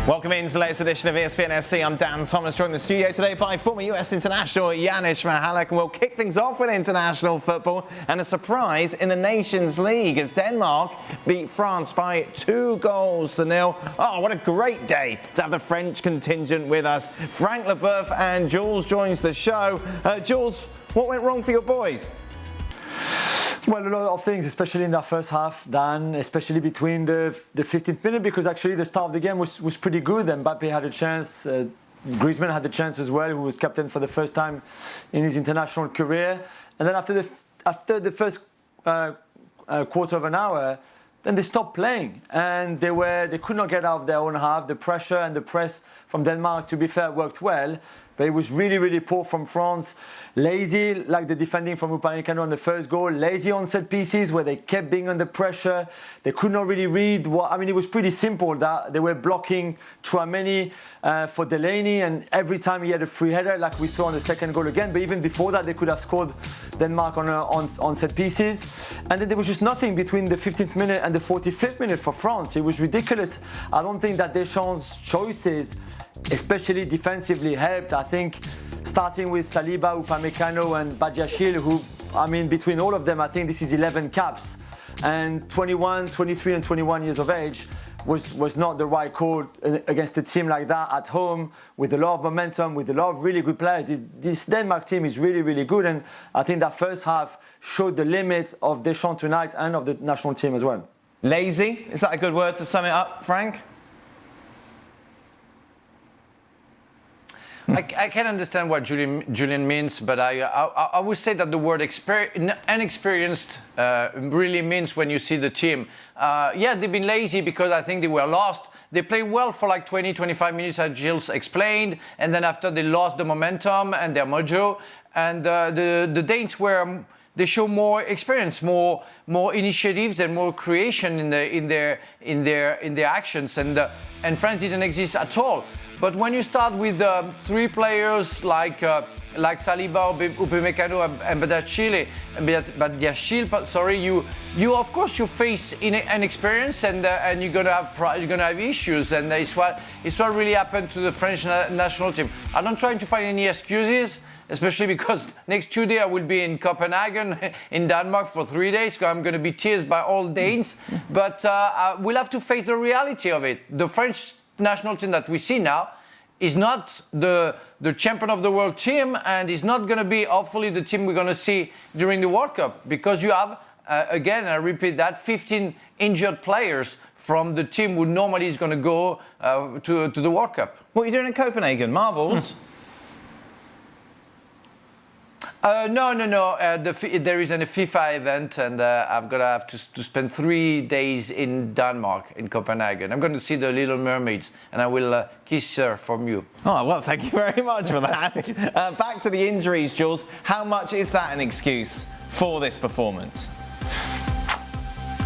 Welcome into the latest edition of ESPNFC. I'm Dan Thomas, joined in the studio today by former US international Janis Michalek, and we'll kick things off with international football and a surprise in the Nations League as Denmark beat France by 2-0. Oh, what a great day to have the French contingent with us. Frank Leboeuf and Jules joins the show. Jules, what went wrong for your boys? Well, a lot of things, especially in the first half, Dan, especially between the 15th minute, because actually the start of the game was pretty good. Mbappe had a chance, Griezmann had the chance as well, who was captain for the first time in his international career. And then after the first quarter of an hour, then they stopped playing, and they could not get out of their own half. The pressure and the press from Denmark, to be fair, worked well. But it was really, really poor from France. Lazy, like the defending from Upamecano on the first goal. Lazy on set pieces where they kept being under pressure. They could not really read it was pretty simple that they were blocking Tchouaméni for Delaney, and every time he had a free header, like we saw on the second goal again. But even before that, they could have scored Denmark on set pieces. And then there was just nothing between the 15th minute and the 45th minute for France. It was ridiculous. I don't think that Deschamps' choices, especially defensively, helped. I think starting with Saliba, Upamecano and Badiashile, who, between all of them, I think this is 11 caps. And 21, 23 and 21 years of age was not the right call against a team like that at home, with a lot of momentum, with a lot of really good players. This Denmark team is really, really good. And I think that first half showed the limits of Deschamps tonight and of the national team as well. Lazy? Is that a good word to sum it up, Frank? I can understand what Julian means, but I would say that the word inexperienced really means when you see the team. Yeah, they've been lazy because I think they were lost. They played well for like 20-25 minutes, as Gilles explained, and then after they lost the momentum and their mojo. And the Danes they show more experience, more initiatives, and more creation in their actions. And France didn't exist at all. But when you start with three players like Saliba, Upamecano, and Badiashile, you of course you face inexperience, and you're gonna have issues, and it's what really happened to the French national team. I'm not trying to find any excuses, especially because next Tuesday I will be in Copenhagen, in Denmark for 3 days. So I'm going to be teased by all Danes, but we'll have to face the reality of it. The French national team that we see now is not the champion of the world team, and is not going to be hopefully the team we're going to see during the World Cup, because you have again, I repeat that, 15 injured players from the team who normally is going to go to the World Cup. What are you doing in Copenhagen? Marbles? No. There is a FIFA event, and I'm going to have to spend 3 days in Denmark, in Copenhagen. I'm going to see the Little Mermaids, and I will kiss her from you. Oh, well, thank you very much for that. Back to the injuries, Jules. How much is that an excuse for this performance?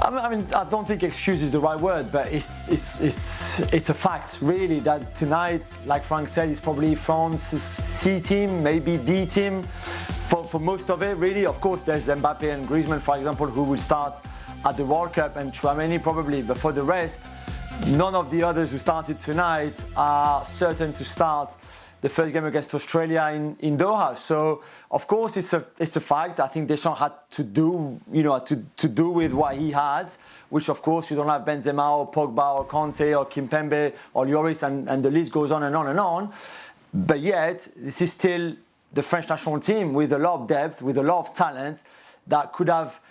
I don't think excuse is the right word, but it's a fact, really, that tonight, like Frank said, is probably France's C team, maybe D team. For most of it, really. Of course, there's Mbappe and Griezmann, for example, who will start at the World Cup, and Tchouaméni probably. But for the rest, none of the others who started tonight are certain to start the first game against Australia in Doha. So, of course, it's a fact. I think Deschamps had to do with what he had, which, of course, you don't have Benzema or Pogba or Kanté or Kimpembe or Lloris, and the list goes on and on and on. But yet, this is still the French national team with a lot of depth, with a lot of talent, that could have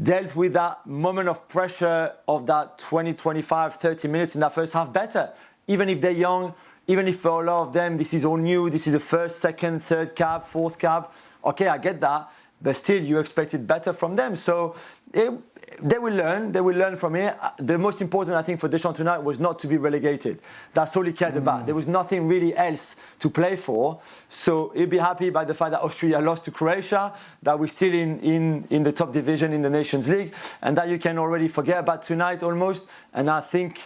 dealt with that moment of pressure of that 20, 25, 30 minutes in that first half better. Even if they're young, even if for a lot of them this is all new, this is a first, second, third cap, fourth cap. Okay, I get that, but still you expected better from them. So they will learn from it. The most important, I think, for Deschamps tonight was not to be relegated. That's all he cared about. There was nothing really else to play for. So he'll be happy by the fact that Australia lost to Croatia, that we're still in the top division in the Nations League, and that you can already forget about tonight almost. And I think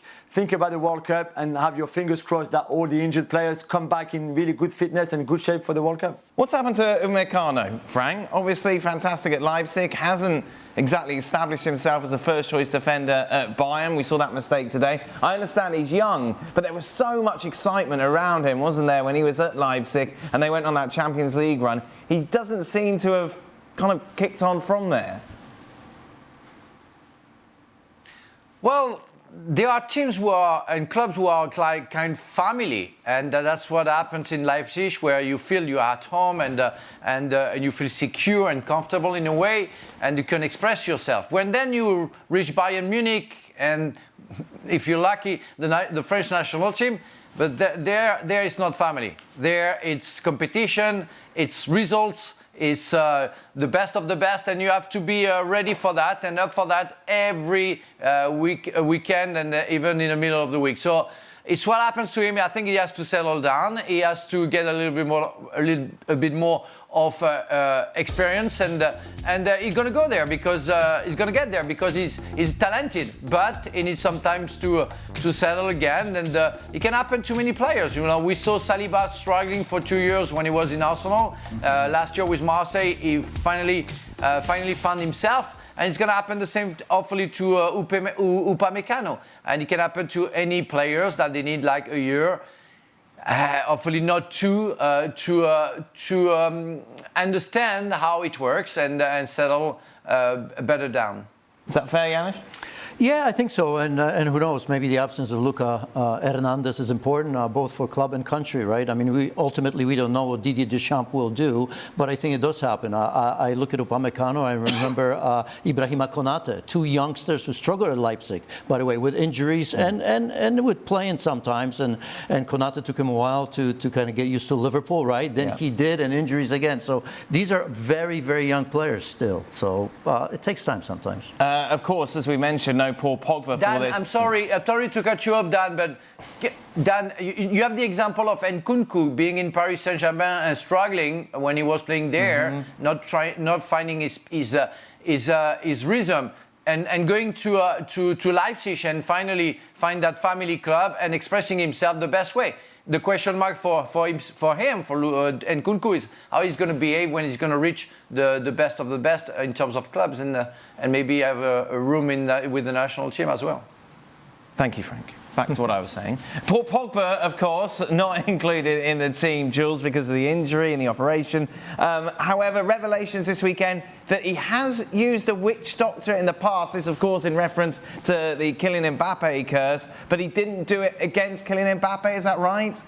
about the World Cup and have your fingers crossed that all the injured players come back in really good fitness and good shape for the World Cup. What's happened to Upamecano, Frank? Obviously fantastic at Leipzig, hasn't exactly established himself as a first-choice defender at Bayern. We saw that mistake today. I understand he's young, but there was so much excitement around him, wasn't there, when he was at Leipzig and they went on that Champions League run. He doesn't seem to have kind of kicked on from there. Well, there are teams and clubs who are like kind of family, and that's what happens in Leipzig, where you feel you're at home and you feel secure and comfortable in a way, and you can express yourself. When then you reach Bayern Munich, and if you're lucky, the French national team, but there is not family. There it's competition, it's results. It's the best of the best, and you have to be ready for that and up for that every weekend and even in the middle of the week. So it's what happens to him. I think he has to settle down. He has to get a bit more of experience, and he's going to go there because he's going to get there because he's talented. But he needs sometimes to settle again, and it can happen to many players. You know, we saw Saliba struggling for 2 years when he was in Arsenal. Last year with Marseille, he finally found himself. And it's going to happen the same, hopefully, to Upamecano. And it can happen to any players that they need like a year, hopefully not two, to understand how it works and settle better down. Is that fair, Janusz? Yeah, I think so, and who knows? Maybe the absence of Luka Hernandez is important, both for club and country, right? I mean, we don't know what Didier Deschamps will do, but I think it does happen. I look at Upamecano. I remember Ibrahima Konate, two youngsters who struggled at Leipzig, by the way, with injuries and with playing sometimes. And Konate took him a while to kind of get used to Liverpool, right? Then he did, and injuries again. So these are very, very young players still. So it takes time sometimes. Of course, as we mentioned, no Paul Pogba Dan, for this. I'm sorry to cut you off, Dan, but Dan, you have the example of Nkunku being in Paris Saint-Germain and struggling when he was playing there, not finding his rhythm, and going to Leipzig and finally find that family club and expressing himself the best way. The question mark for Nkunku is how he's going to behave when he's going to reach the best of the best in terms of clubs and maybe have a room with the national team as well. Thank you, Frank. Back to what I was saying. Paul Pogba, of course, not included in the team, Jules, because of the injury and the operation. However, revelations this weekend that he has used a witch doctor in the past. This, of course, in reference to the Kylian Mbappe curse, but he didn't do it against Kylian Mbappe. Is that right?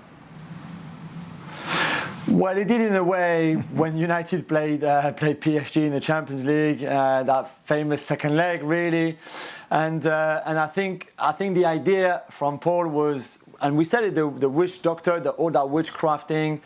Well, he did in a way when United played PSG in the Champions League, that famous second leg, really. And I think the idea from Paul was, and we said it, the witch doctor, all that witchcrafting,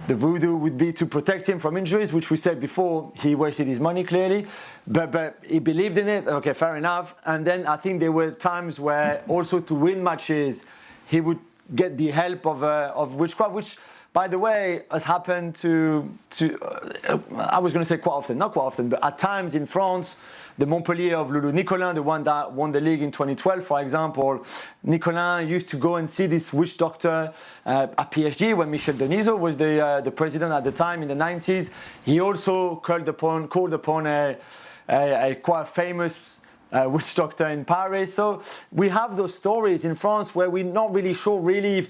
the voodoo would be to protect him from injuries, which we said before, he wasted his money clearly, but he believed in it, okay, fair enough. And then I think there were times where also to win matches, he would get the help of witchcraft, which, by the way, has happened to I was going to say quite often, not quite often, but at times in France, the Montpellier of Loulou Nicolin, the one that won the league in 2012, for example, Nicolin used to go and see this witch doctor at PSG when Michel Denisot was the president at the time in the 90s. He also called upon a quite famous witch doctor in Paris. So we have those stories in France where we're not really sure if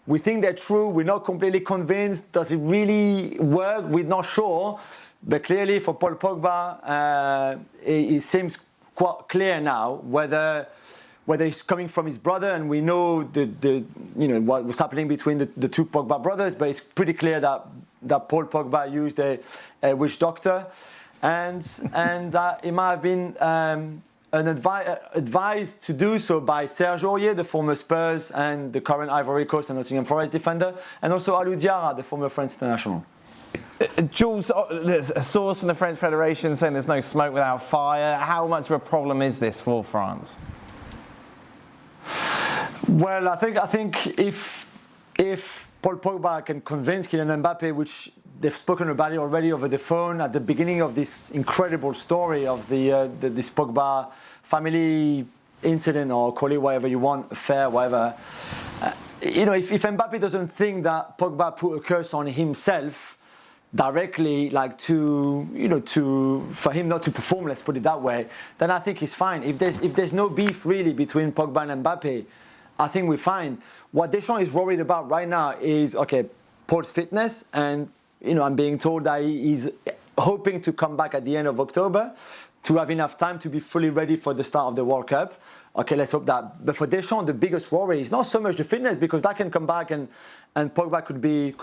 we think they're true, we're not completely convinced. Does it really work? We're not sure. But clearly for Paul Pogba, it seems quite clear now whether it's coming from his brother, and we know what was happening between the two Pogba brothers, but it's pretty clear that Paul Pogba used a witch doctor, and it might have been advised to do so by Serge Aurier, the former Spurs and the current Ivory Coast and Nottingham Forest defender, and also Alou Diarra, the former French international. Jules, there's a source in the French Federation saying there's no smoke without fire. How much of a problem is this for France? Well, I think if Paul Pogba can convince Kylian Mbappe, which they've spoken about it already over the phone at the beginning of this incredible story of this Pogba family incident, or call it whatever you want, affair, whatever. If Mbappe doesn't think that Pogba put a curse on himself, directly, like for him not to perform, let's put it that way, then I think he's fine. If there's no beef really between Pogba and Mbappe, I think we're fine. What Deschamps is worried about right now is, okay, Paul's fitness, and I'm being told that he's hoping to come back at the end of October to have enough time to be fully ready for the start of the World Cup. Okay, let's hope that. But for Deschamps, the biggest worry is not so much the fitness, because that can come back and Pogba could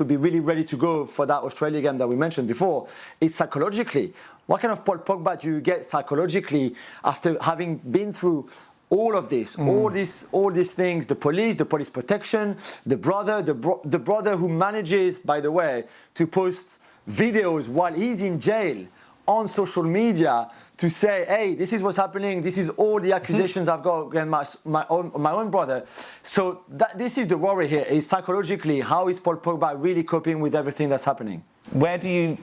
be really ready to go for that Australia game that we mentioned before. It's psychologically. What kind of Paul Pogba do you get psychologically after having been through all of this, all these things, the police protection, the brother who manages, by the way, to post videos while he's in jail on social media to say, hey, this is what's happening, this is all the accusations I've got against my own brother. So this is the worry here, is psychologically, how is Paul Pogba really coping with everything that's happening? Where do you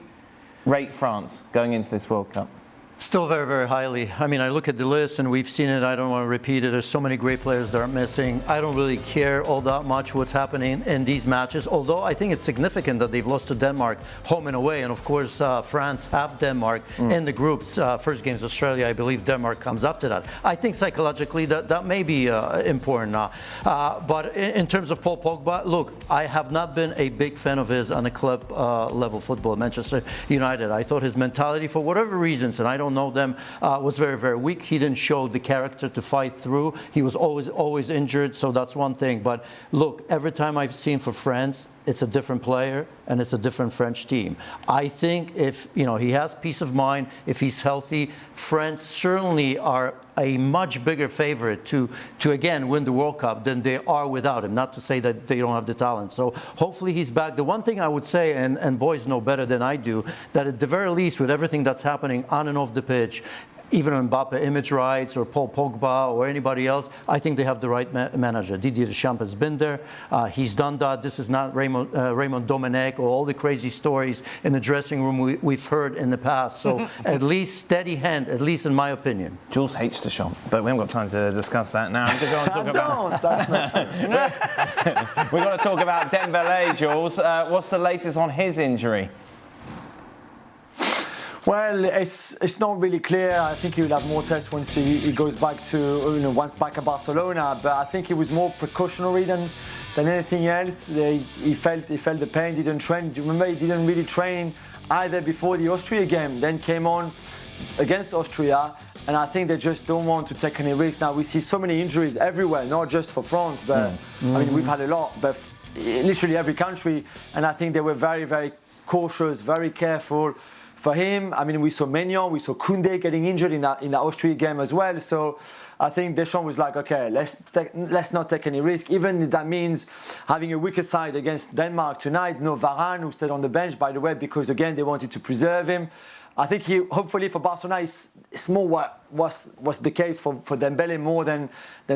rate France going into this World Cup? Still very, very highly. I mean, I look at the list and we've seen it. I don't want to repeat it. There's so many great players that are missing. I don't really care all that much what's happening in these matches, although I think it's significant that they've lost to Denmark home and away. And of course, France have Denmark in the groups. First game's Australia. I believe Denmark comes after that. I think psychologically that may be important. But in terms of Paul Pogba, look, I have not been a big fan of his on a club level football, Manchester United. I thought his mentality, for whatever reasons, and I don't know them, was very, very weak. He didn't show the character to fight through. He was always injured, so that's one thing. But look, every time I've seen for France, it's a different player and it's a different French team. I think if he has peace of mind, if he's healthy, France certainly are a much bigger favorite to again win the World Cup than they are without him. Not to say that they don't have the talent. So hopefully he's back. The one thing I would say, and boys know better than I do, that at the very least with everything that's happening on and off the pitch, even Mbappe image rights or Paul Pogba or anybody else, I think they have the right manager. Didier Deschamps has been there. He's done that. This is not Raymond Domenech or all the crazy stories in the dressing room we've heard in the past. So at least steady hand, at least in my opinion. Jules hates Deschamps, but we haven't got time to discuss that now. I'm just going to talk about... We've got to talk about Dembélé, Jules. What's the latest on his injury? Well, it's not really clear. I think he will have more tests once he goes back to once back at Barcelona. But I think it was more precautionary than anything else. He felt the pain. Didn't train. Do you remember he didn't really train either before the Austria game. Then came on against Austria, and I think they just don't want to take any risks. Now we see so many injuries everywhere, not just for France, but I mean we've had a lot, but literally every country. And I think they were very, very cautious, very careful. For him, I mean, we saw Maignan, we saw Koundé getting injured in the Austria game as well. So I think Deschamps was like, okay, let's not take any risk, even if that means having a weaker side against Denmark tonight. No Varane, who stayed on the bench, by the way, because again they wanted to preserve him. I think hopefully for Barcelona, it's more what was the case for Dembélé more than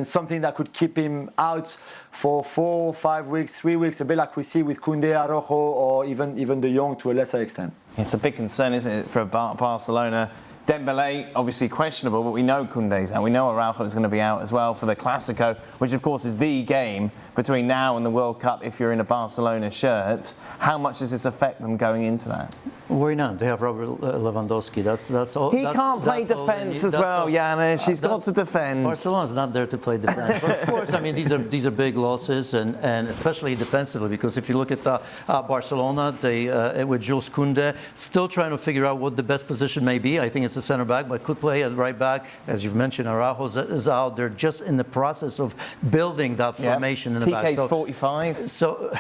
something that could keep him out for 4, 5 weeks, 3 weeks, a bit like we see with Koundé, Araujo, or even De Jong to a lesser extent. It's a big concern, isn't it, for Barcelona? Dembélé, obviously questionable, but we know Koundé's out. We know Araujo is going to be out as well for the Clásico, which of course is the game between now and the World Cup if you're in a Barcelona shirt. How much does this affect them going into that? Worry not. They have Robert Lewandowski. That's all. He can't play defence as well, Janis. He's got to defend. Barcelona's not there to play defence. But of course, I mean, these are big losses, and especially defensively, because if you look at Barcelona, they with Jules Koundé, still trying to figure out what the best position may be. I think it's a centre back, but could play at right back. As you've mentioned, Araujo is out. They're just in the process of building that formation in the back. PK's 45. So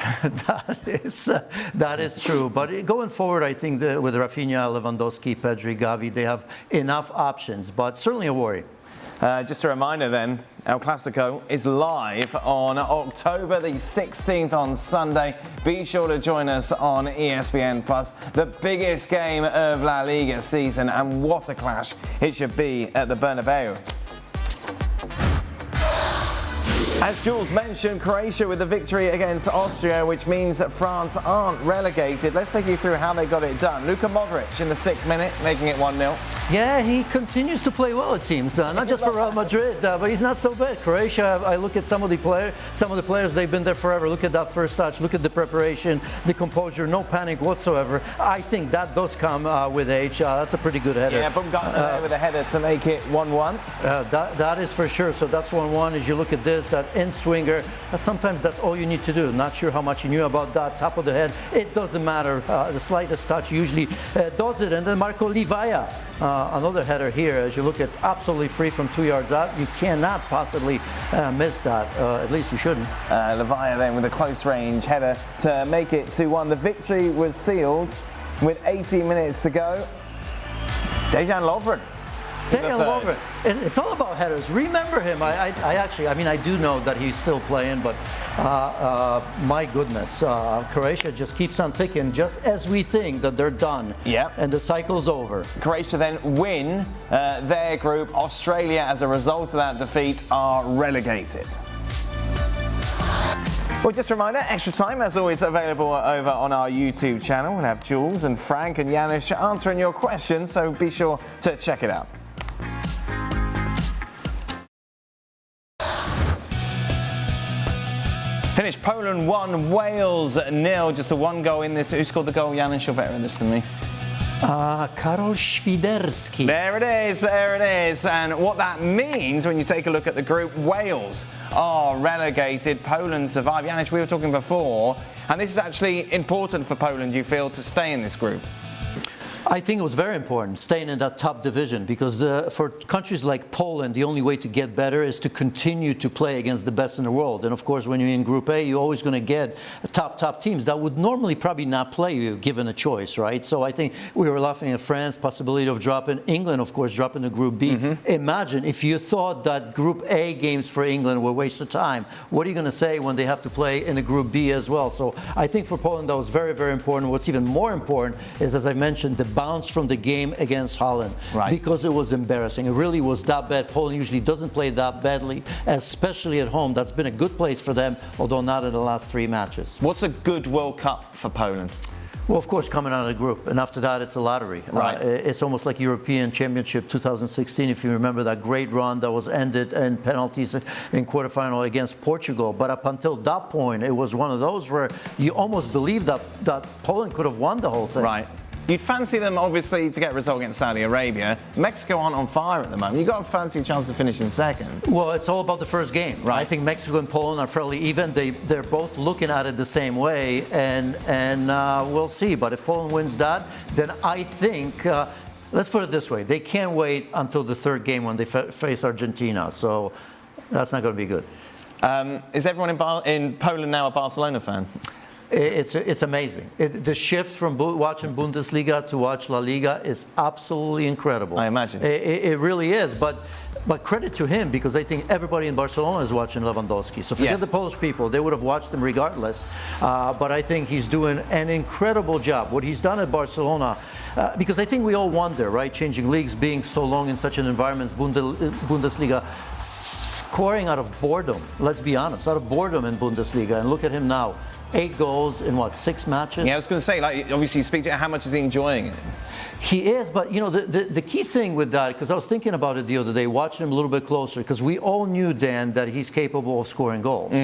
that is true. But going forward, I think with Rafinha, Lewandowski, Pedri, Gavi, they have enough options. But certainly a worry. Just a reminder then, El Clásico is live on October the 16th on Sunday. Be sure to join us on ESPN+, the biggest game of La Liga season, and what a clash it should be at the Bernabeu. As Jules mentioned, Croatia with the victory against Austria, which means that France aren't relegated. Let's take you through how they got it done. Luka Modric in the 6th minute, making it 1-0. Yeah, he continues to play well, it seems. Not just for Real Madrid, but he's not so bad. Croatia, I look at some of the players, they've been there forever. Look at that first touch, look at the preparation, the composure, no panic whatsoever. I think that does come with age. That's a pretty good header. Yeah, Baumgartner there with a header to make it 1-1. That is for sure. So that's 1-1. As you look at this, that in-swinger, sometimes that's all you need to do. Not sure how much you knew about that, top of the head. It doesn't matter. The slightest touch usually does it. And then Marco Livaja, another header here. As you look at absolutely free from 2 yards out, you cannot possibly miss that. At least you shouldn't. Livaja then with a close range header to make it 2-1. The victory was sealed with 18 minutes to go. Dejan Lovren. It's all about headers. Remember him. I do know that he's still playing, but my goodness, Croatia just keeps on ticking, just as we think that they're done. Yeah. And the cycle's over. Croatia then win their group. Australia, as a result of that defeat, are relegated. Well, just a reminder, Extra Time, as always, available over on our YouTube channel. We'll have Jules and Frank and Janusz answering your questions, so be sure to check it out. Finished Poland 1, Wales 0. Just a one goal in this. Who scored the goal? Janusz, you're better at this than me. Karol Świderski. There it is. And what that means when you take a look at the group, Wales are relegated, Poland survive. Janusz, we were talking before, and this is actually important for Poland, you feel, to stay in this group. I think it was very important staying in that top division, because for countries like Poland, the only way to get better is to continue to play against the best in the world. And of course, when you're in Group A, you're always going to get top teams that would normally probably not play you given a choice, right? So I think we were laughing at France, possibility of dropping. England, of course, dropping to Group B. Imagine if you thought that Group A games for England were a waste of time. What are you going to say when they have to play in a Group B as well? So I think for Poland, that was very, very important. What's even more important is, as I mentioned, the bounce from the game against Holland, because it was embarrassing. It really was that bad. Poland usually doesn't play that badly, especially at home. That's been a good place for them, although not in the last 3 matches. What's a good World Cup for Poland? Well, of course, coming out of the group, and after that, it's a lottery. It's almost like European Championship 2016, if you remember that great run that was ended in penalties in quarterfinal against Portugal. But up until that point, it was one of those where you almost believed that Poland could have won the whole thing. Right. You'd fancy them, obviously, to get a result against Saudi Arabia. Mexico aren't on fire at the moment. You've got to fancy a chance to finish in second. Well, it's all about the first game. Right. I think Mexico and Poland are fairly even. They're both looking at it the same way, and we'll see. But if Poland wins that, then I think, let's put it this way, they can't wait until the third game when they face Argentina. So that's not going to be good. Is everyone in Poland now a Barcelona fan? It's amazing. The shift from watching Bundesliga to watch La Liga is absolutely incredible. I imagine. It really is. But credit to him, because I think everybody in Barcelona is watching Lewandowski. So forget the Polish people. They would have watched him regardless. But I think he's doing an incredible job. What he's done at Barcelona, because I think we all wonder, right, changing leagues, being so long in such an environment, Bundesliga, scoring out of boredom. Let's be honest, out of boredom in Bundesliga. And look at him now. 8 goals in 6 matches? Yeah, I was going to say, like, obviously you speak to how much is he enjoying it? He is, but you know, the key thing with that, because I was thinking about it the other day, watching him a little bit closer, because we all knew, Dan, that he's capable of scoring goals.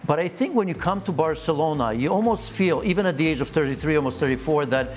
But I think when you come to Barcelona, you almost feel, even at the age of 33, almost 34, that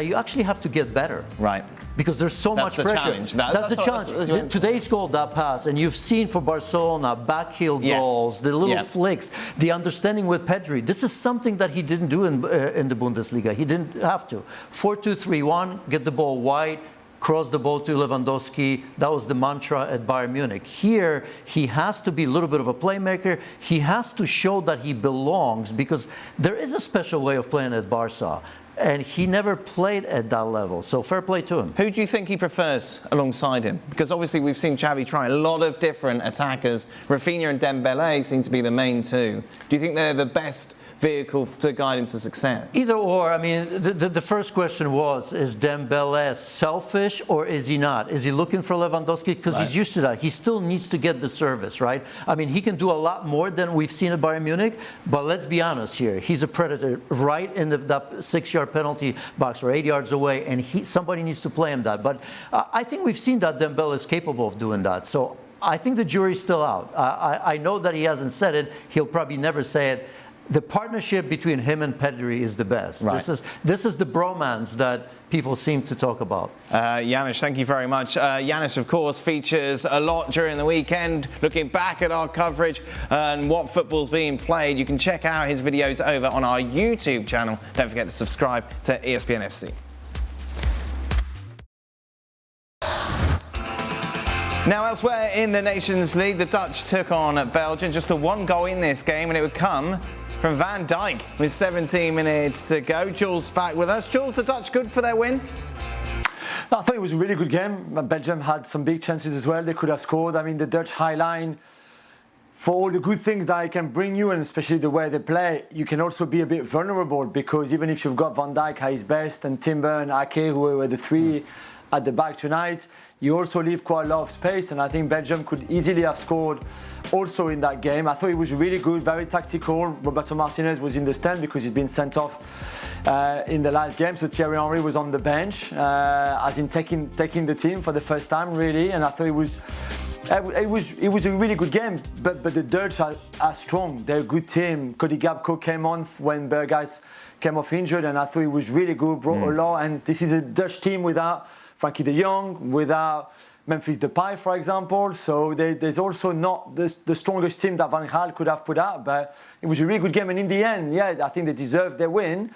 you actually have to get better. Right. Because there's so much pressure. Challenge. That's the challenge. Today's goal, that pass, and you've seen for Barcelona, backheel goals, the little flicks, the understanding with Pedri. This is something that he didn't do in the Bundesliga. He didn't have to. 4-2-3-1, get the ball wide, cross the ball to Lewandowski. That was the mantra at Bayern Munich. Here, he has to be a little bit of a playmaker. He has to show that he belongs, because there is a special way of playing at Barca. And he never played at that level, so fair play to him. Who do you think he prefers alongside him? Because obviously we've seen Xavi try a lot of different attackers. Rafinha and Dembele seem to be the main two. Do you think they're the best vehicle to guide him to success? Either or. I mean, the first question was, is Dembele selfish or is he not? Is he looking for Lewandowski? Because he's used to that. He still needs to get the service, right? I mean, he can do a lot more than we've seen at Bayern Munich, but let's be honest here. He's a predator right in that 6-yard penalty box or 8 yards away, and somebody needs to play him that. But I think we've seen that Dembele is capable of doing that. So I think the jury's still out. I know that he hasn't said it. He'll probably never say it. The partnership between him and Pedri is the best. Right. This is the bromance that people seem to talk about. Janusz, thank you very much. Janusz, of course, features a lot during the weekend, looking back at our coverage and what football's being played. You can check out his videos over on our YouTube channel. Don't forget to subscribe to ESPNFC. Now, elsewhere in the Nations League, the Dutch took on Belgium. Just a 1 goal in this game, and it would come from Van Dijk with 17 minutes to go. Jules back with us. Jules, the Dutch good for their win? I thought it was a really good game. Belgium had some big chances as well. They could have scored. I mean, the Dutch high line, for all the good things that it can bring you, and especially the way they play, you can also be a bit vulnerable, because even if you've got Van Dijk at his best and Timber and Ake, who were the three at the back tonight, you also leave quite a lot of space, and I think Belgium could easily have scored also in that game. I thought it was really good, very tactical. Roberto Martinez was in the stand because he'd been sent off in the last game, so Thierry Henry was on the bench, as in taking the team for the first time, really, and I thought it was a really good game. But the Dutch are strong. They're a good team. Cody Gakpo came on when Berghuis came off injured, and I thought it was really good, brought a lot, and this is a Dutch team without Frankie de Jong, without Memphis Depay, for example. So there's also not the strongest team that Van Gaal could have put out. But it was a really good game. And in the end, yeah, I think they deserved their win.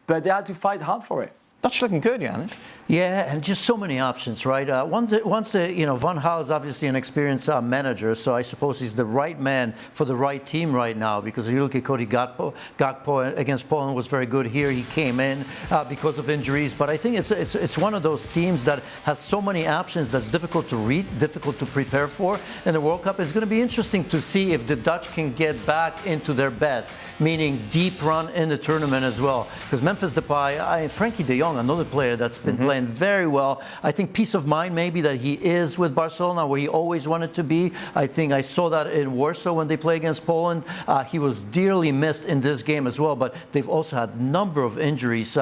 But they had to fight hard for it. Dutch looking good, Janusz. Yeah, and just so many options, right? Van Gaal is obviously an experienced manager, so I suppose he's the right man for the right team right now, because if you look at Cody Gakpo against Poland was very good here. He came in because of injuries, but I think it's one of those teams that has so many options that's difficult to read, difficult to prepare for. In the World Cup, it's going to be interesting to see if the Dutch can get back into their best, meaning deep run in the tournament as well. Because Memphis Depay, Frankie de Jong, another player that's been playing very well. I think peace of mind maybe that he is with Barcelona where he always wanted to be. I think I saw that in Warsaw when they play against Poland. He was dearly missed in this game as well, but they've also had a number of injuries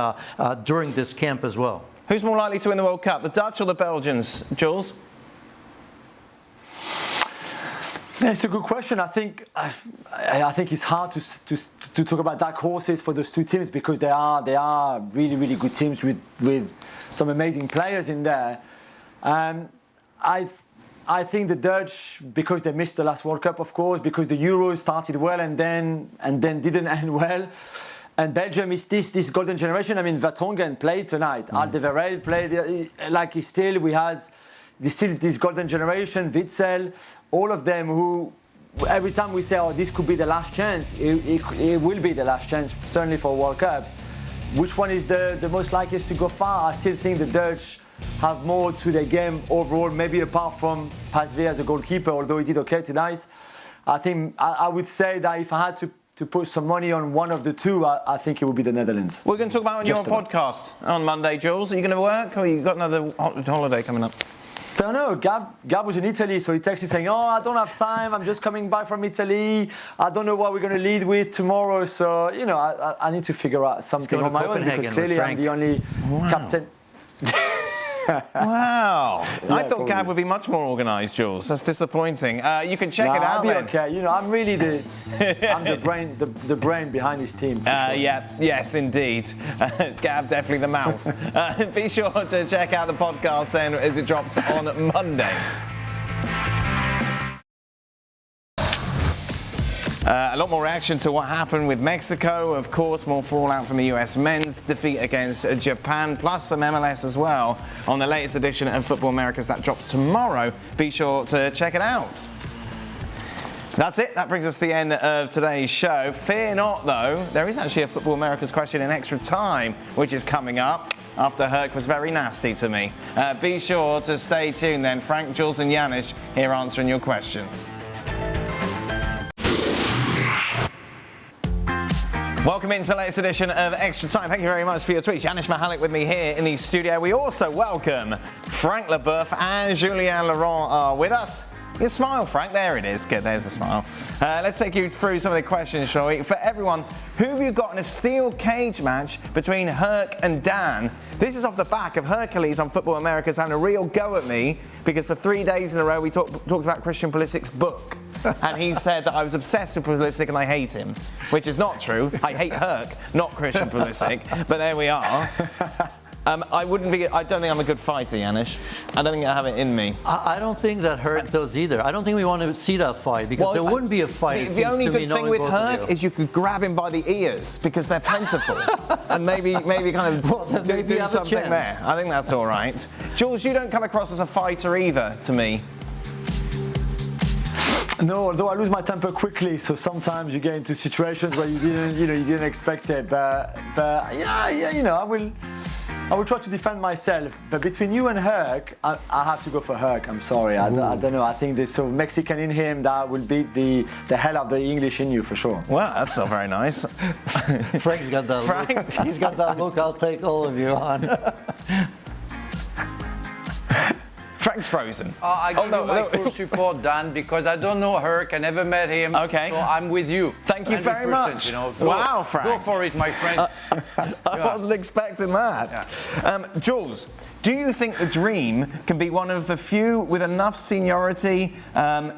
during this camp as well. Who's more likely to win the World Cup, the Dutch or the Belgians, Jules? Yeah, it's a good question. I think it's hard to talk about dark horses for those two teams, because they are really, really good teams with some amazing players in there. I think the Dutch, because they missed the last World Cup, of course, because the Euros started well and then didn't end well. And Belgium is this golden generation. I mean, Vertonghen played tonight. Alderweireld played like he still. We had this golden generation, Witsel, all of them who, every time we say, oh, this could be the last chance, it will be the last chance, certainly for World Cup. Which one is the most likeliest to go far? I still think the Dutch have more to their game overall, maybe apart from Pasveer as a goalkeeper, although he did okay tonight. I think I would say that if I had to put some money on one of the two, I think it would be the Netherlands. We're going to talk about on your podcast on Monday, Jules. Are you going to work, or you got another holiday coming up? I don't know. Gab was in Italy, so he texted saying, "Oh, I don't have time. I'm just coming back from Italy. I don't know what we're going to lead with tomorrow. So, I need to figure out something on my own, because clearly I'm the only captain." Wow. I thought Gab would be much more organised, Jules. That's disappointing. You can check it out. I'll be okay. I'm really the brain behind this team. Sure. Yes, indeed. Gab, definitely the mouth. Be sure to check out the podcast then as it drops on Monday. A lot more reaction to what happened with Mexico, of course, more fallout from the US men's defeat against Japan, plus some MLS as well on the latest edition of Football Americas that drops tomorrow. Be sure to check it out. That's it. That brings us to the end of today's show. Fear not, though, there is actually a Football Americas question in extra time, which is coming up after Herc was very nasty to me. Be sure to stay tuned then. Frank, Jules and Janusz here answering your question. Welcome into the latest edition of Extra Time. Thank you very much for your tweets. Janusz Mihalik with me here in the studio. We also welcome Frank Leboeuf and Julien Laurent are with us. Your smile, Frank. There it is. Good, there's a smile. Let's take you through some of the questions, shall we? For everyone, who have you got in a steel cage match between Herc and Dan? This is off the back of Hercules on Football America's having a real go at me because for 3 days in a row we talked about Christian Pulisic's book. And he said that I was obsessed with Pulisic and I hate him, which is not true. I hate Herc, not Christian Pulisic. But there we are. I don't think I'm a good fighter, Janusz. I don't think I have it in me. I don't think that Herc does either. I don't think we want to see that fight because there wouldn't be a fight. The only good thing with Herc is you could grab him by the ears because they're plentiful, and maybe kind of do something there. I think that's all right. Jules, you don't come across as a fighter either to me. No, although I lose my temper quickly, so sometimes you get into situations where you didn't expect it. But yeah, I will try to defend myself. But between you and Herc, I have to go for Herc. I'm sorry, I don't know. I think there's some Mexican in him that will beat the hell out of the English in you for sure. Well, that's not very nice. Frank's got that look. He's got that look. I'll take all of you on. Frank's frozen. I give you my full support, Dan, because I don't know Herc. I never met him. Okay. So I'm with you. Thank you very much. Wow, Frank. Go for it, my friend. I wasn't expecting that. Yeah. Jules, do you think the Dream can be one of the few with enough seniority,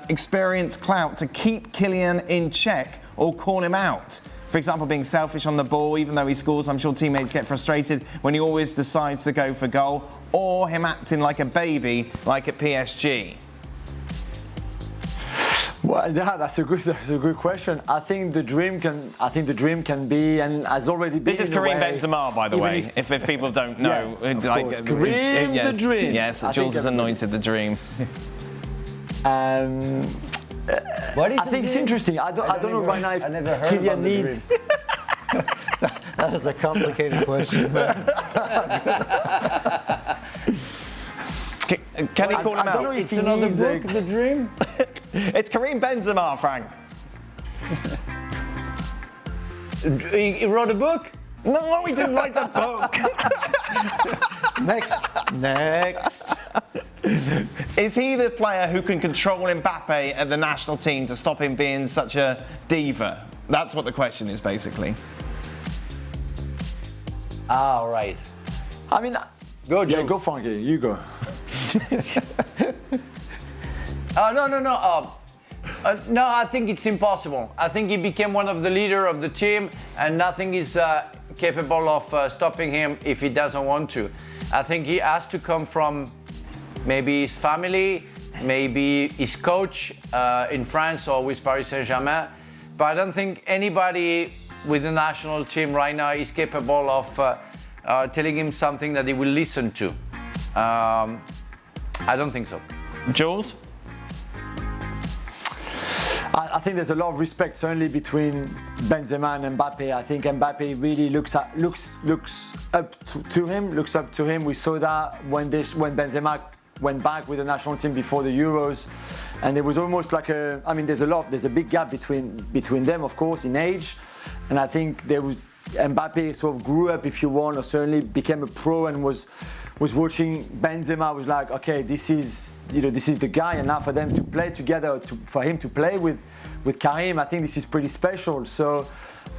experience, clout to keep Kylian in check or call him out? For example, being selfish on the ball, even though he scores, I'm sure teammates get frustrated when he always decides to go for goal, or him acting like a baby, like at PSG. Well, yeah, that's a good question. I think the dream can be and has already been. This is Karim Benzema, by the way. If people don't know, yeah, Karim the Dream. Yes, Jules has anointed the Dream. I think it's interesting. I don't know right now if Kylian needs. That is a complicated question. Can he call him out? I don't know if it's another book, The Dream. It's Karim Benzema, Frank. He wrote a book? No, he didn't write a book. Next. Is he the player who can control Mbappe at the national team to stop him being such a diva? That's what the question is, basically. Ah, right. I mean, go, Jules. Yeah, go, Frankie. You go. No, I think it's impossible. I think he became one of the leader of the team, and nothing is capable of stopping him if he doesn't want to. I think he has to come from maybe his family, maybe his coach in France or with Paris Saint-Germain. But I don't think anybody with the national team right now is capable of telling him something that he will listen to. I don't think so. Jules? I think there's a lot of respect certainly between Benzema and Mbappe. I think Mbappe really looks up to him. We saw that when Benzema went back with the national team before the Euros, and there was almost like there's a big gap between them, of course, in age, and I think Mbappe sort of grew up, if you want, or certainly became a pro and was watching Benzema, was like, okay, this is the guy, and now for them to play together, for him to play with Karim, I think this is pretty special. So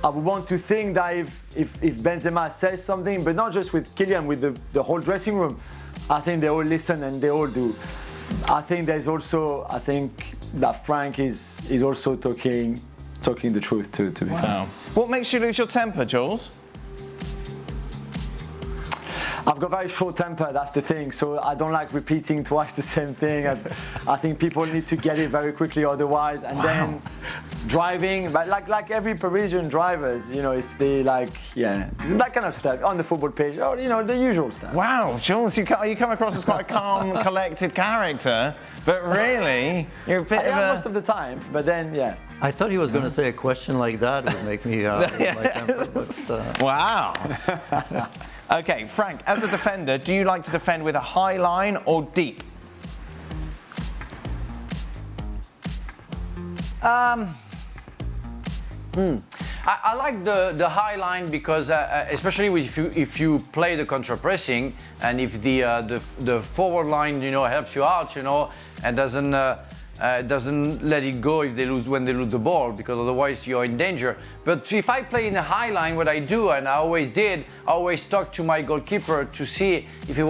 I would want to think that if Benzema says something, but not just with Kylian, with the whole dressing room, I think they all listen and they all do. I think that Frank is also talking the truth to be fair. What makes you lose your temper, Jules? I've got very short temper, that's the thing, so I don't like repeating twice the same thing. I think people need to get it very quickly otherwise, and then driving, but like every Parisian drivers, it's that kind of stuff on the football page, or the usual stuff. Wow, Jules, you come across as quite a calm, collected character, but really, you're a bit most of the time, but then, yeah. I thought he was going to say a question like that would make me lose my temper, but, Wow. Okay, Frank, as a defender, do you like to defend with a high line or deep? I like the high line because especially if you play the counter pressing and if the forward line helps you out and doesn't let it go when they lose the ball, because otherwise you're in danger. But if I play in the high line, what I do, and I always talk to my goalkeeper to see if he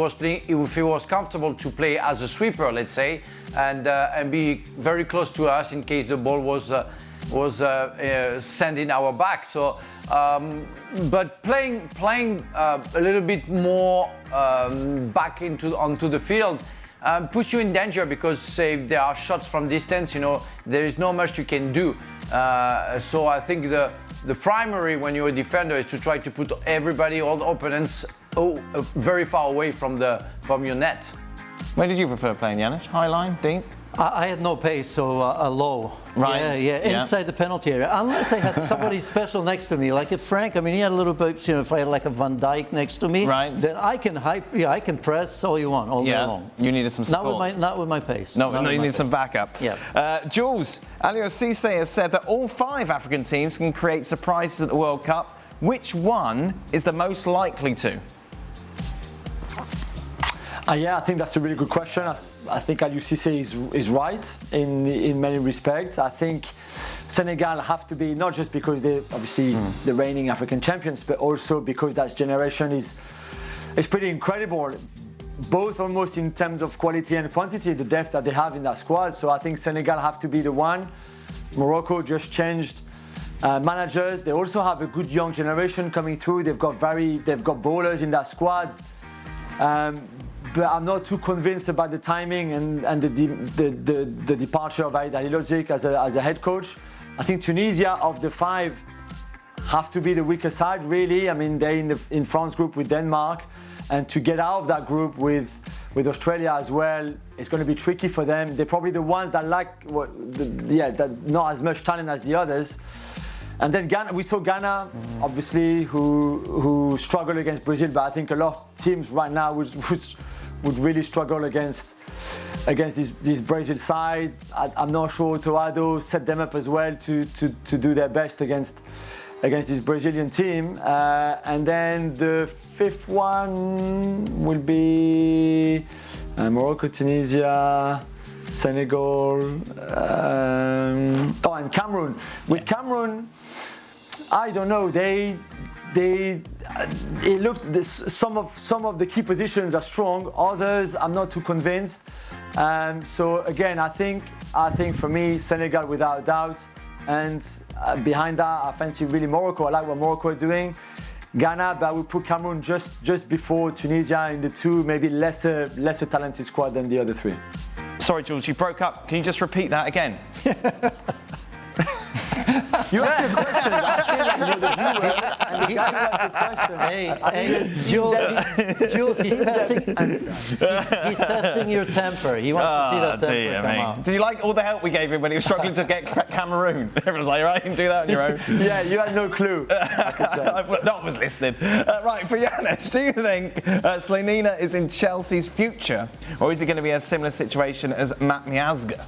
was comfortable to play as a sweeper, let's say, and be very close to us in case the ball was sent in our back. So, but playing a little bit more back onto the field puts you in danger, because say there are shots from distance, there is not much you can do. So I think the primary when you're a defender is to try to put everybody, all the opponents, very far away from your net. Where did you prefer playing, Janusz? High line, deep? I had no pace, so low. Right. Yeah, inside the penalty area. Unless I had somebody special next to me, like if Frank. I mean, he had a little bit. If I had like a Van Dijk next to me, right, then I can I can press all you want, all day long. You needed some support. Not with my pace. No, you need some backup. Yeah. Jules, Aliou Cisse has said that all 5 African teams can create surprises at the World Cup. Which one is the most likely to? Yeah, I think that's a really good question. I think Aliou Cisse is right in many respects. I think Senegal have to be, not just because they're obviously the reigning African champions, but also because that generation is pretty incredible, both almost in terms of quality and quantity, the depth that they have in that squad. So I think Senegal have to be the one. Morocco just changed managers. They also have a good young generation coming through. They've got ballers in that squad. But I'm not too convinced about the timing and the departure of Untitled as a head coach. I think Tunisia, of the 5, have to be the weaker side, really. I mean, they're in France group with Denmark, and to get out of that group with Australia as well, it's going to be tricky for them. They're probably the ones that that not as much talent as the others. And then Ghana, we saw Ghana, obviously, who struggled against Brazil, but I think a lot of teams right now would really struggle against these Brazil sides. I'm not sure Toado set them up as well to do their best against this Brazilian team. And then the 5th one will be Morocco, Tunisia, Senegal, and Cameroon. With Cameroon, I don't know. It looks some of the key positions are strong. Others, I'm not too convinced. So again, I think for me, Senegal without doubt, and behind that, I fancy really Morocco. I like what Morocco are doing. Ghana, but I would put Cameroon just before Tunisia in the 2 maybe lesser talented squad than the other 3. Sorry, Jules, you broke up. Can you just repeat that again? You asked me a question. I feel like you're the viewer, and the guy who asked the question. Hey, Jules, he's testing your temper. He wants to see that temper come out. Did you like all the help we gave him when he was struggling to get Cameroon? Everyone's like, right, you can do that on your own. Yeah, you had no clue. No one was listening. Right, for Janusz, do you think Slanina is in Chelsea's future, or is he going to be a similar situation as Matt Miazga?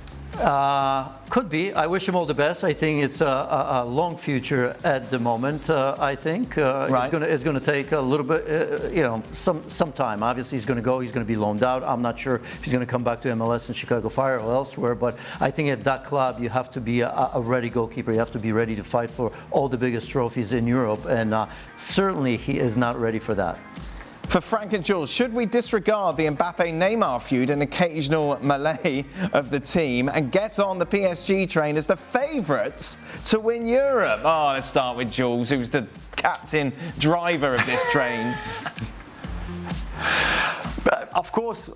Could be. I wish him all the best. I think it's a long future at the moment. I think it's going to take a little bit, some time. Obviously, he's going to go. He's going to be loaned out. I'm not sure if he's going to come back to MLS and Chicago Fire or elsewhere. But I think at that club, you have to be a ready goalkeeper. You have to be ready to fight for all the biggest trophies in Europe. And certainly, he is not ready for that. For Frank and Jules, should we disregard the Mbappe-Neymar feud and occasional melee of the team and get on the PSG train as the favourites to win Europe? Oh, let's start with Jules, who's the captain driver of this train. But of course,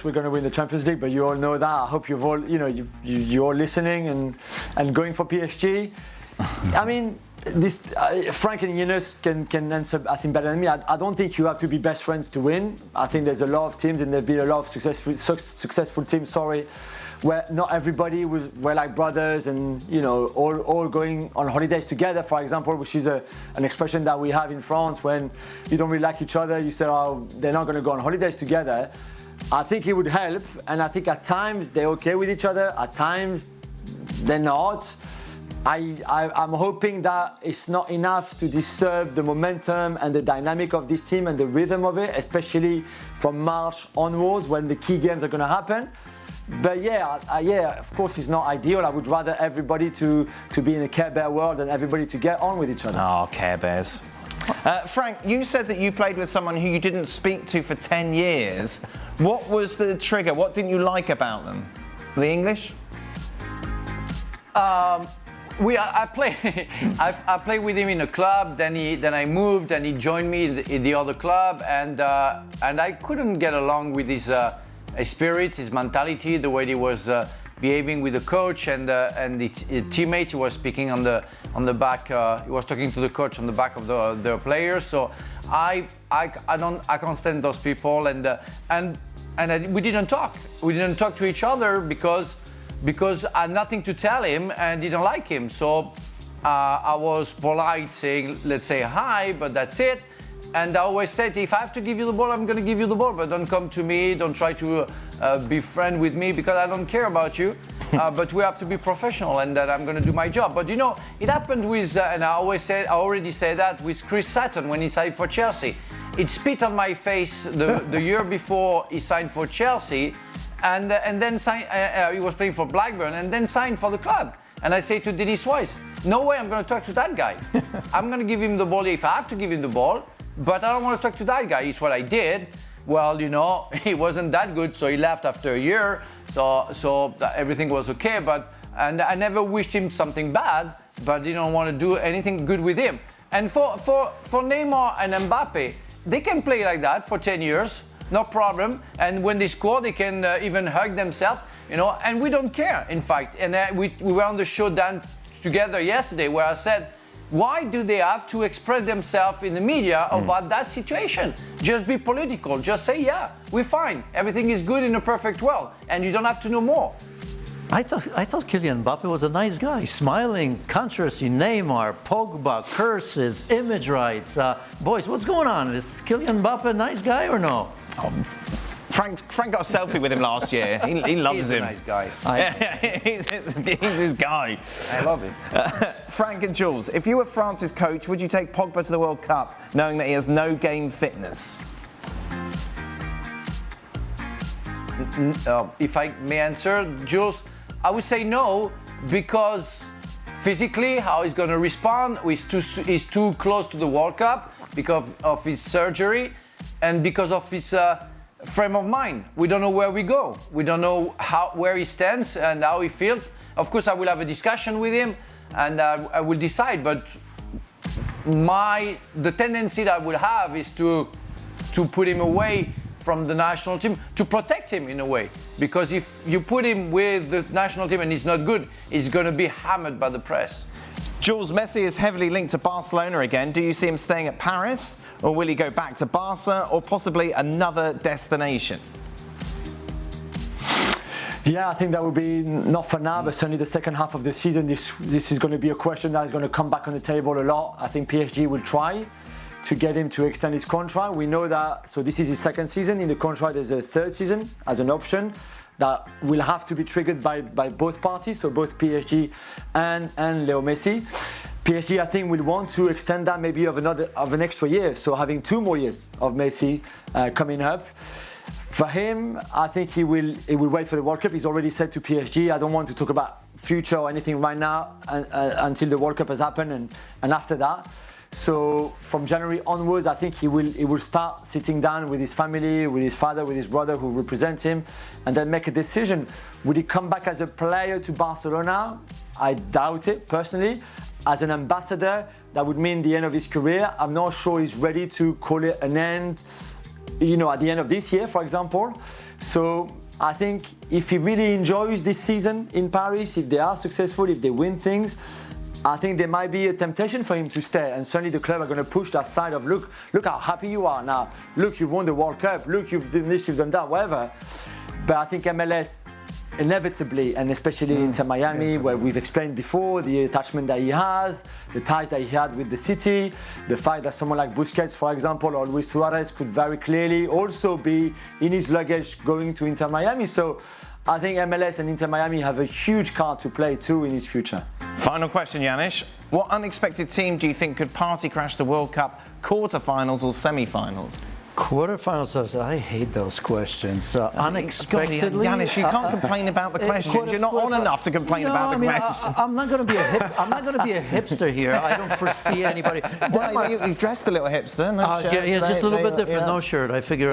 we're going to win the Champions League. But you all know that. I hope you're all listening and going for PSG. I mean, this Frank and Janusz can answer, I think, better than me. I don't think you have to be best friends to win. I think there's a lot of teams, and there've been a lot of successful teams. Where not everybody were like brothers, and all going on holidays together. For example, which is an expression that we have in France when you don't really like each other. You say, "Oh, they're not going to go on holidays together." I think it would help, and I think at times they're okay with each other. At times they're not. I'm hoping that it's not enough to disturb the momentum and the dynamic of this team and the rhythm of it, especially from March onwards when the key games are going to happen. But yeah, of course it's not ideal. I would rather everybody to be in a Care Bear world and everybody to get on with each other. Oh, Care Bears. Frank, you said that you played with someone who you didn't speak to for 10 years. What was the trigger? What didn't you like about them? The English? I played with him in a club. Then I moved, and he joined me in the other club, and I couldn't get along with his spirit, his mentality, the way he was behaving with the coach and the teammates. He was speaking on the back. He was talking to the coach on the back of the players. So I can't stand those people, and we didn't talk. We didn't talk to each other because I had nothing to tell him and didn't like him. So I was polite, saying, let's say hi, but that's it. And I always said, if I have to give you the ball, I'm going to give you the ball, but don't come to me, don't try to be friend with me, because I don't care about you. But we have to be professional, and that I'm going to do my job. But you know, it happened with, and I already said that with Chris Sutton when he signed for Chelsea. It spit on my face the year before he signed for Chelsea, and then he was playing for Blackburn, and then signed for the club. And I say to Denis Wise, no way I'm going to talk to that guy. I'm going to give him the ball if I have to give him the ball, but I don't want to talk to that guy. It's what I did. Well, you know, he wasn't that good, so he left after a year. So everything was okay. And I never wished him something bad, but didn't want to do anything good with him. And for Neymar and Mbappe, they can play like that for 10 years, no problem. And when they score, they can even hug themselves, you know. And we don't care, in fact. And we were on the show down together yesterday, where I said, why do they have to express themselves in the media about that situation? Just be political. Just say, yeah, we're fine. Everything is good in a perfect world, and you don't have to know more. I thought Kylian Mbappe was a nice guy. Smiling, controversy, Neymar, Pogba, curses, image rights. Boys, what's going on? Is Kylian Mbappe a nice guy or no? Frank got a selfie with him last year. He loves him. He's a nice guy. He's his guy. I love him. Frank and Jules, if you were France's coach, would you take Pogba to the World Cup knowing that he has no game fitness? If I may answer, Jules, I would say no, because physically, how he's going to respond, he's too close to the World Cup because of his surgery and because of his frame of mind. We don't know where we go. We don't know where he stands and how he feels. Of course, I will have a discussion with him and I will decide. But the tendency that I will have is to put him away from the national team, to protect him in a way. Because if you put him with the national team and he's not good, he's going to be hammered by the press. Jules, Messi is heavily linked to Barcelona again. Do you see him staying at Paris, or will he go back to Barca, or possibly another destination? Yeah, I think that would be not for now, but certainly the second half of the season. This is going to be a question that is going to come back on the table a lot. I think PSG will try to get him to extend his contract. We know that, so this is his second season. In the contract, there's a third season as an option that will have to be triggered by both parties, so both PSG and Leo Messi. PSG, I think, will want to extend that maybe of an extra year, so having 2 more years of Messi coming up. For him, I think he will wait for the World Cup. He's already said to PSG, I don't want to talk about future or anything right now until the World Cup has happened and after that. So from January onwards, I think he will start sitting down with his family, with his father, with his brother who represent him, and then make a decision. Would he come back as a player to Barcelona? I doubt it, personally. As an ambassador, that would mean the end of his career. I'm not sure he's ready to call it an end, you know, at the end of this year, for example. So I think if he really enjoys this season in Paris, if they are successful, if they win things, I think there might be a temptation for him to stay, and certainly the club are going to push that side of look how happy you are now. Look, you've won the World Cup. Look, you've done this, you've done that, whatever. But I think MLS inevitably, and especially Inter Miami, where we've explained before the attachment that he has, the ties that he had with the city, the fact that someone like Busquets, for example, or Luis Suarez could very clearly also be in his luggage going to Inter Miami. So I think MLS and Inter Miami have a huge card to play too in his future. Final question, Janis. What unexpected team do you think could party crash the World Cup quarterfinals or semi-finals? Quarterfinals, I hate those questions. Unexpectedly, Janis, you can't complain about the questions. You're not on enough to complain about the questions. I'm not going to be a hipster here. I don't foresee anybody. Well, you dressed a little hipster. No shirt, yeah, just a little bit different. No shirt. I figure,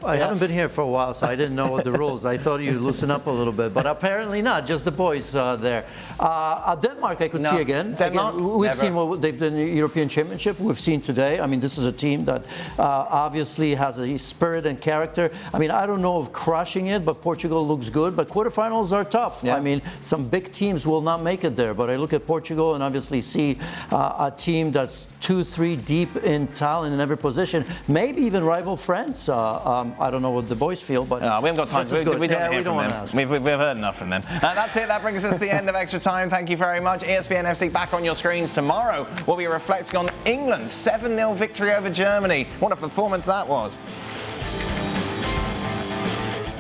I haven't been here for a while, so I didn't know what the rules. I thought you'd loosen up a little bit, but apparently not. Just the boys there. Denmark, I could see again. Denmark, we've seen what they've done in the European Championship. We've seen today. I mean, this is a team that obviously has a spirit and character. I mean, I don't know of crushing it, but Portugal looks good. But quarterfinals are tough. Yeah. I mean, some big teams will not make it there. But I look at Portugal and obviously see a team that's 2-3 deep in talent in every position. Maybe even rival France. I don't know what the boys feel, but we haven't got time. We don't hear from them. We've heard enough from them. That's it. That brings us to the end of Extra Time. Thank you very much. ESPNFC back on your screens tomorrow. We'll be reflecting on England's 7-0 victory over Germany. What a performance that was.